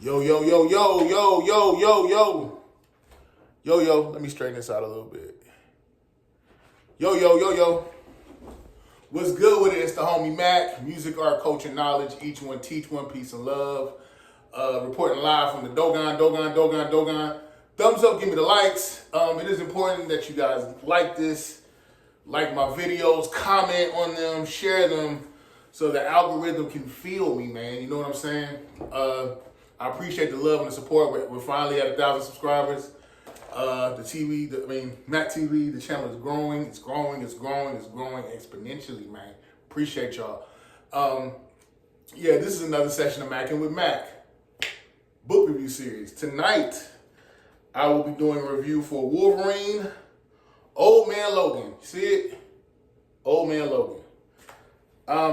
Yo, yo, yo, yo, yo, yo, yo, yo. Yo, yo, let me straighten this out a little bit. Yo, yo, yo, yo. What's good with it? It's the homie Mac. Music, art, culture, knowledge. Each one teach one, peace and love. Reporting live from the Dogon. Thumbs up, give me the likes. It is important that you guys like this, like my videos, comment on them, share them, so the algorithm can feel me, man. You know what I'm saying? I appreciate the love and the support. We're finally at 1,000 subscribers. Mac TV, the channel is growing. It's growing exponentially, man. Appreciate y'all. This is another session of Mackin' with Mac book review series. Tonight, I will be doing a review for Wolverine, Old Man Logan. See it? Old Man Logan.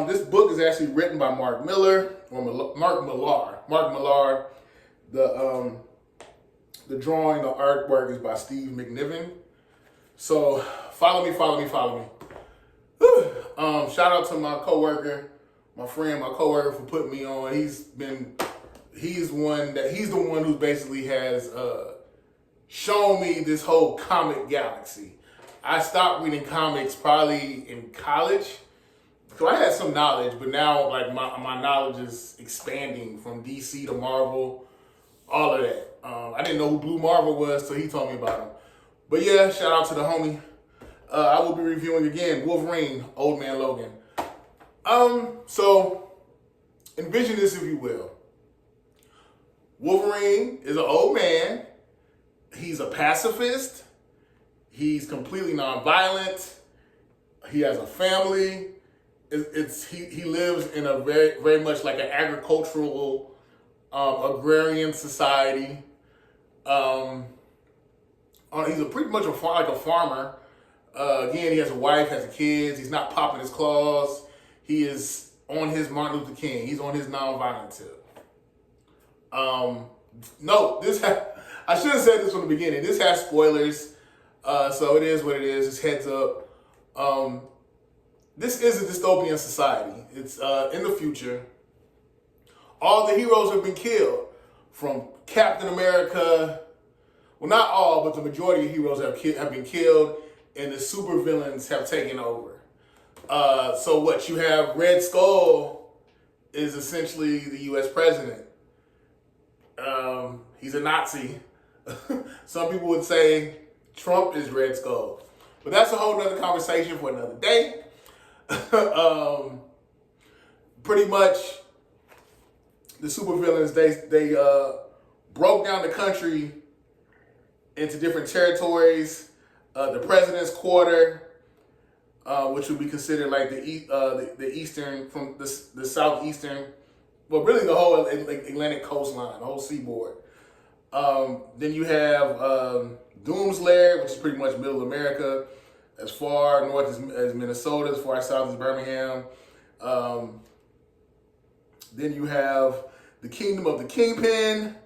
This book is actually written by Mark Millar. Mark Millar. The drawing, the artwork is by Steve McNiven. So follow me. Shout out to my coworker, my coworker for putting me on. He's the one who basically has shown me this whole comic galaxy. I stopped reading comics probably in college. So I had some knowledge, but now like my knowledge is expanding from DC to Marvel, all of that. I didn't know who Blue Marvel was, so he told me about him. But yeah, shout out to the homie. I will be reviewing again Wolverine, Old Man Logan. So envision this, if you will. Wolverine is an old man. He's a pacifist. He's completely nonviolent. He has a family. He lives in a very, very much like an agricultural, agrarian society. He's pretty much like a farmer. Again, he has a wife, has kids. He's not popping his claws. He is on his Martin Luther King. He's on his nonviolent tip. I should have said this from the beginning. This has spoilers, so it is what it is. Just heads up. This is a dystopian society. It's in the future. All the heroes have been killed, from Captain America. Well, not all, but the majority of heroes have been killed, and the supervillains have taken over. So what you have, Red Skull is essentially the U.S. president. He's a Nazi. Some people would say Trump is Red Skull. But that's a whole nother conversation for another day. Pretty much, the supervillains, they broke down the country into different territories. The president's quarter, which would be considered like the eastern, from the southeastern, but really the whole Atlantic coastline, the whole seaboard. Then you have Doom's Lair, which is pretty much middle America, as far north as Minnesota, as far south as Birmingham. Then you have the Kingdom of the Kingpin,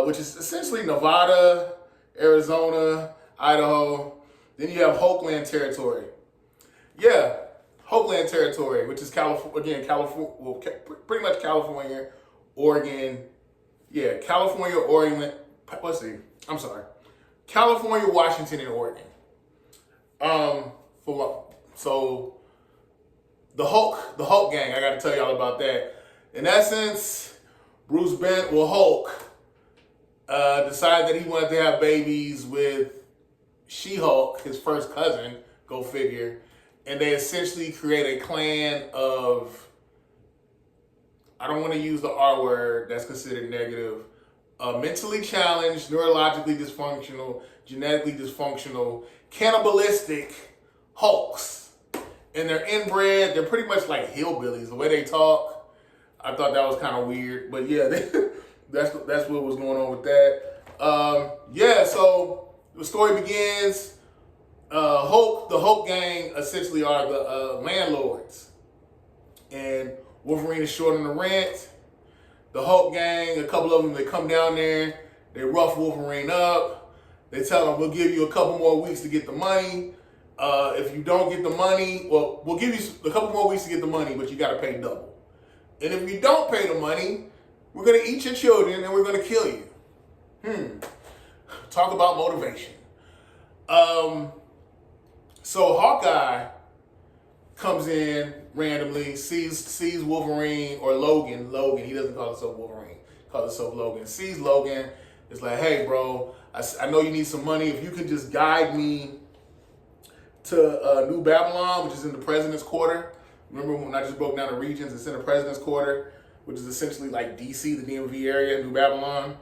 which is essentially Nevada, Arizona, Idaho. Then you have Hopeland Territory. Yeah, Hopeland Territory, which is California, pretty much California, Oregon. Yeah, California, Oregon. California, Washington, and Oregon. So the Hulk gang, I got to tell y'all about that. In essence, Bruce Banner, Hulk, decided that he wanted to have babies with She-Hulk, his first cousin, go figure, and they essentially create a clan of, I don't want to use the R word, that's considered negative, mentally challenged, neurologically dysfunctional, genetically dysfunctional, cannibalistic Hulks. And they're inbred, they're pretty much like hillbillies, the way they talk. I thought that was kind of weird, but yeah, that's what was going on with that. So the story begins. The Hulk gang essentially are the landlords, and Wolverine is short on the rent. The Hulk gang, a couple of them, they come down there, they rough Wolverine up. They tell him, we'll give you a couple more weeks to get the money. If you don't get the money, well, we'll give you a couple more weeks to get the money, but you got to pay double. And if you don't pay the money, We're going to eat your children and we're going to kill you. Talk about motivation. So Hawkeye comes in randomly, sees Wolverine or Logan. He doesn't call himself Wolverine. He calls himself Logan. Sees Logan. It's like, hey, bro, I know you need some money. If you could just guide me to New Babylon, which is in the President's Quarter. Remember when I just broke down the regions? It's in the President's Quarter, which is essentially like DC, the DMV area, New Babylon.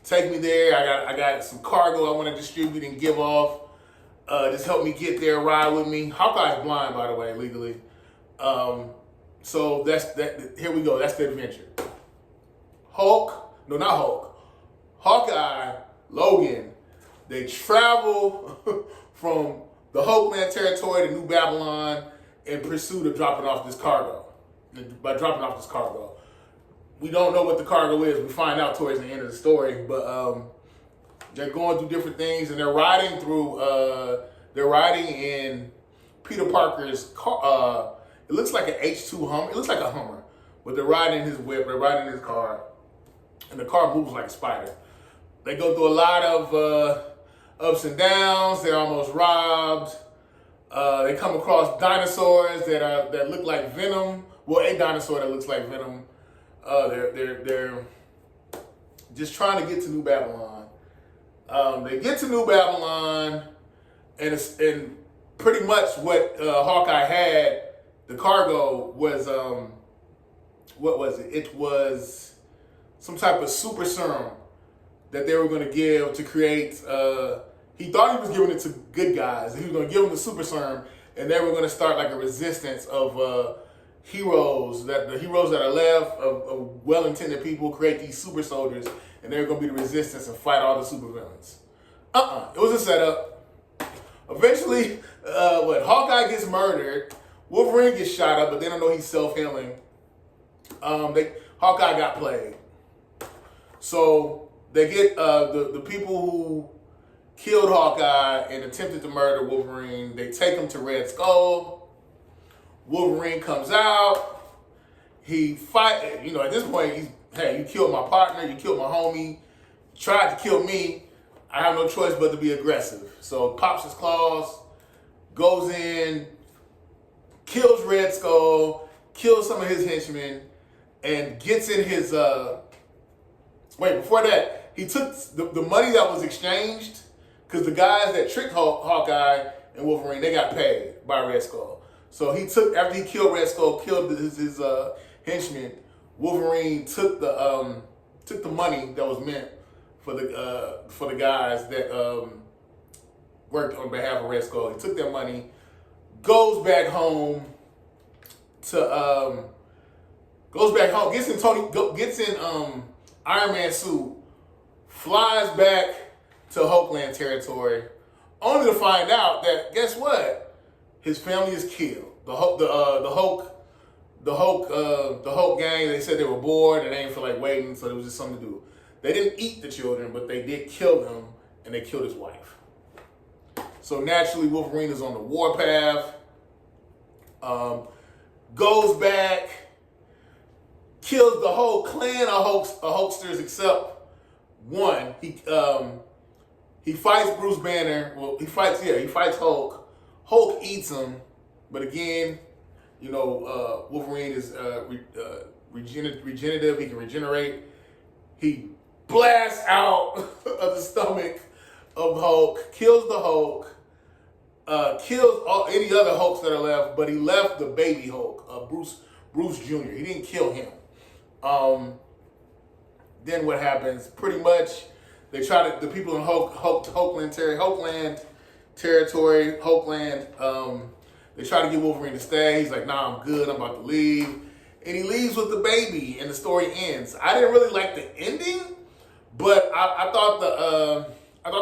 Take me there. I got some cargo I want to distribute and give off. Just help me get there, ride with me. Hawkeye's blind, by the way, legally. So that's that. Here we go. That's the adventure. Hawkeye, Logan, they travel from the Hulkland territory to New Babylon in pursuit of dropping off this cargo. By dropping off this cargo. We don't know what the cargo is. We find out towards the end of the story, but they're going through different things, and they're riding in Peter Parker's car. It looks like an H2 Hummer. It looks like a Hummer, but they're riding in his whip. They're riding in his car, and the car moves like a spider. They go through a lot of ups and downs. They're almost robbed. They come across dinosaurs that look like Venom. Well, a dinosaur that looks like Venom. They're just trying to get to New Babylon. They get to New Babylon, and pretty much what Hawkeye had, the cargo was what was it? It was some type of super serum that they were going to give to create. He thought he was giving it to good guys. He was going to give them the super serum, and they were going to start like a resistance of heroes that are left of well-intended people create these super soldiers, and they're going to be the resistance and fight all the super villains. It was a setup. Eventually, Hawkeye gets murdered, Wolverine gets shot up, but they don't know he's self-healing. Hawkeye got played. So they get the people who killed Hawkeye and attempted to murder Wolverine. They take him to Red Skull. Wolverine comes out. He fight. At this point, you killed my partner. You killed my homie. Tried to kill me. I have no choice but to be aggressive. So pops his claws, goes in, kills Red Skull, kills some of his henchmen, and gets in his. Before that, he took the money that was exchanged, because the guys that tricked Hawkeye and Wolverine, they got paid by Red Skull. So he took, after he killed Red Skull, killed his henchmen, Wolverine took the money that was meant for the guys that worked on behalf of Red Skull. He took their money, goes back home, gets in Iron Man suit, flies back to Hulkland territory, only to find out that, guess what? His family is killed. The Hulk gang, they said they were bored and they didn't feel like waiting, so it was just something to do. They didn't eat the children, but they did kill them, and they killed his wife. So naturally, Wolverine is on the warpath. Goes back, kills the whole clan of Hulksters except one. He fights Bruce Banner. Well, he fights Hulk. Hulk eats him, but again, Wolverine is regenerative. He can regenerate. He blasts out of the stomach of Hulk, kills the Hulk, kills any other Hulks that are left, but he left the baby Hulk, Bruce Jr. He didn't kill him. Then what happens? Pretty much, the people in Hulkland territory, they try to get Wolverine to stay. He's like, nah, I'm good. I'm about to leave. And he leaves with the baby, and the story ends. I didn't really like the ending, but I thought the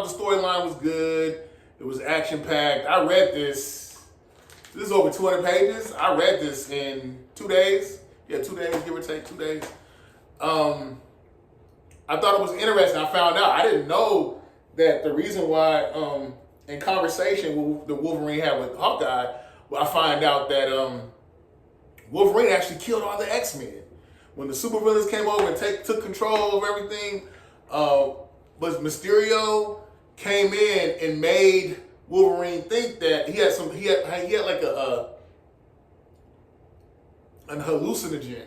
storyline was good. It was action-packed. I read this. This is over 200 pages. I read this in 2 days. Yeah, 2 days, give or take 2 days. I thought it was interesting. I found out. I didn't know that the reason why, in conversation the Wolverine had with Hawkeye, I find out that Wolverine actually killed all the X-Men. when the supervillains came over and took control of everything, but Mysterio came in and made Wolverine think that he had like an hallucinogen.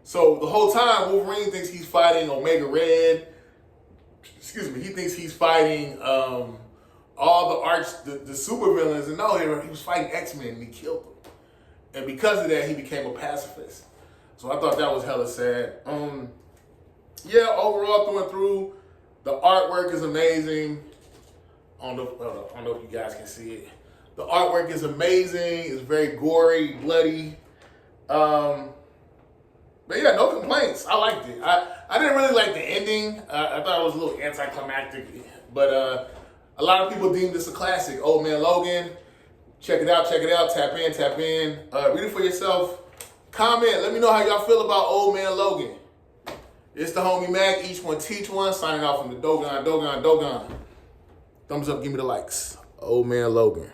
So the whole time Wolverine thinks he's fighting Omega Red. Excuse me, he thinks he's fighting all the supervillains, and no, he was fighting X-Men and he killed them. And because of that, he became a pacifist. So I thought that was hella sad. Yeah, overall, through and through, the artwork is amazing. I don't know if you guys can see it. The artwork is amazing. It's very gory, bloody. But yeah, no complaints. I liked it. I didn't really like the ending. I thought it was a little anticlimactic. But a lot of people deem this a classic. Old Man Logan. Check it out. Tap in. Read it for yourself. Comment. Let me know how y'all feel about Old Man Logan. It's the homie Mac. Each one teach one. Signing off from the Dogon. Thumbs up. Give me the likes. Old Man Logan.